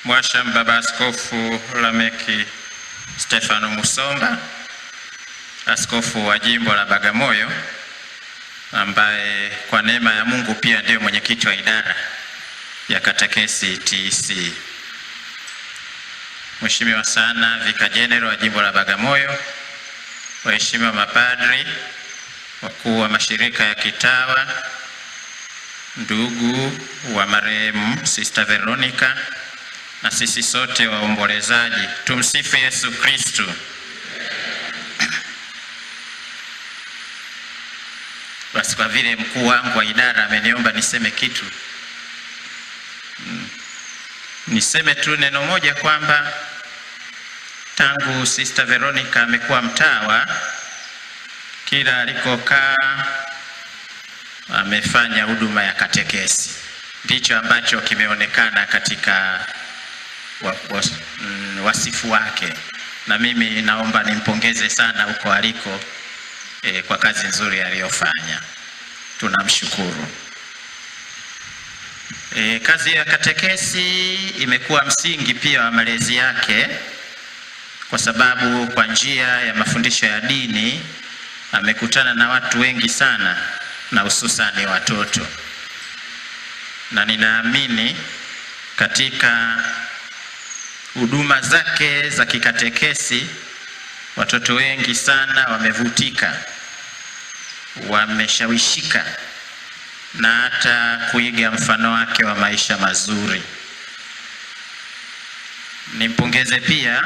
Mwasham Baba Askofu Lameki Stefano Musomba, askofu wa jimbo la Bagamoyo, ambaye kwa neema ya Mungu pia ndio mwenyekiti wa idara ya katekesi TEC. Mheshimiwa sana Vika General wa jimbo la Bagamoyo, waheshimiwa mapadri, wakuu wa mashirika ya kitawa, ndugu wa marehemu Sister Veronica na sisi sote waombolezaji, tumsifu Yesu Kristo. Basi kwa vile mkuu wangu wa idara ameniomba niseme kitu, niseme tu neno moja kwamba tangu Sister Veronica amekuwa mtawa, kila alikokaa amefanya huduma ya katekesi. Ndicho ambacho kimeonekana katika wasifu wake, na mimi naomba nimpongeze sana huko aliko kwa kazi nzuri aliyofanya. Tunamshukuru. Kazi ya katekesi imekuwa msingi pia wa malezi yake, kwa sababu kwa njia ya mafundisho ya dini amekutana na watu wengi sana, na hususani watoto, na ninaamini katika huduma zake za kikatekesi watoto wengi sana wamevutika, wameshawishika na hata kuiga mfano wake wa maisha mazuri. Nimpongeze pia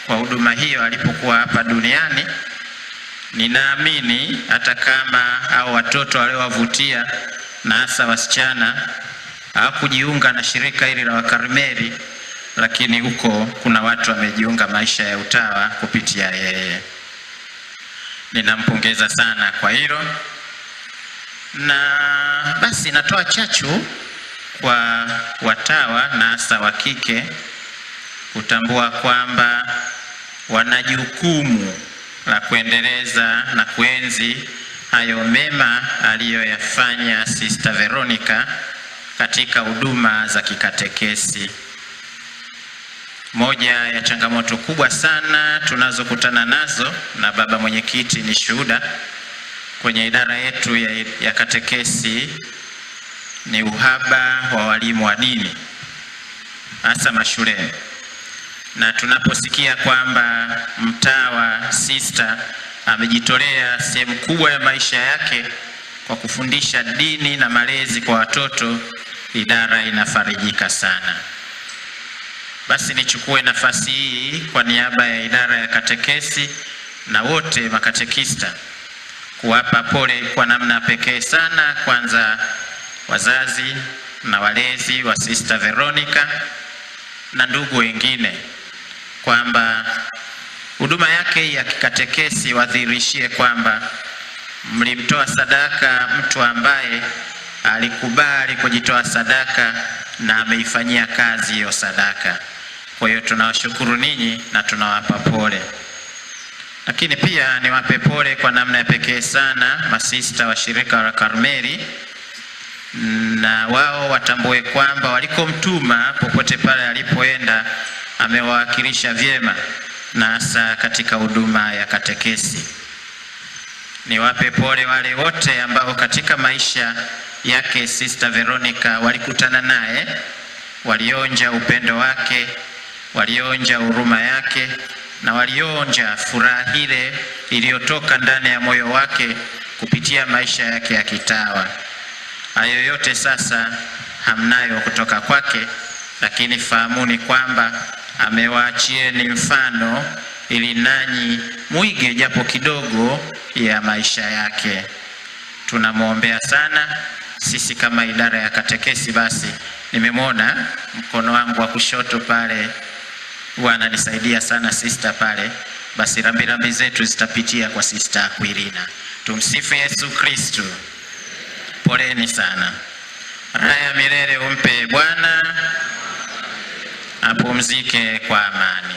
kwa huduma hiyo alipokuwa hapa duniani. Ninaamini hata kama hao watoto waliowavutia na hasa wasichana hawakujiunga na shirika hili la Wakarmeli, lakini huko kuna watu wamejiunga maisha ya utawa kupitia yeye. Ninampongeza sana kwa hilo, na basi natoa chachu kwa watawa na hasa wa kike kutambua kwamba wana jukumu la kuendeleza na kuenzi hayo mema aliyoyafanya Sister Veronica katika huduma za kikatekesi. Moja ya changamoto kubwa sana tunazokutana nazo, na baba mwenyekiti ni shuhuda, kwenye idara yetu ya katekesi ni uhaba wa walimu wa dini, hasa mashuleni. Na tunaposikia kwamba mtawa Sister amejitolea sehemu kubwa ya maisha yake kwa kufundisha dini na malezi kwa watoto, idara inafarijika sana. Basi nichukue nafasi hii kwa niaba ya idara ya katekesi na wote makatekista kuwapa pole kwa namna pekee sana, kwanza wazazi na walezi wa Sister Veronica na ndugu wengine, kwamba huduma yake ya kikatekesi wadhihirishie kwamba mlimtoa sadaka mtu ambaye alikubali kujitoa sadaka na ameifanyia kazi hiyo sadaka. Kwa hiyo tunawashukuru ninyi na tunawapa pole. Lakini pia niwape pole kwa namna ya pekee sana masista wa shirika la Karmeli, na wao watambue kwamba walikomtuma popote pale alipoenda amewawakilisha vyema, na hasa katika huduma ya katekesi. Niwape pole wale wote ambao katika maisha yake Sister Veronica walikutana naye, walionja upendo wake, walionja huruma yake, na walionja furaha ile iliyotoka ndani ya moyo wake kupitia maisha yake ya kitawa. Hayo yote sasa hamnayo kutoka kwake, lakini fahamuni kwamba amewaachieni mfano ili nanyi muige japo kidogo ya maisha yake. Tunamwombea sana. Sisi kama idara ya katekesi, basi nimemwona mkono wangu wa kushoto pale, ananisaidia sana sister pale, basi rambirambi zetu zitapitia kwa Sister Aquilina. Tumsifu Yesu Kristo. Poleni sana. Haya milele umpe Bwana, apumzike kwa amani.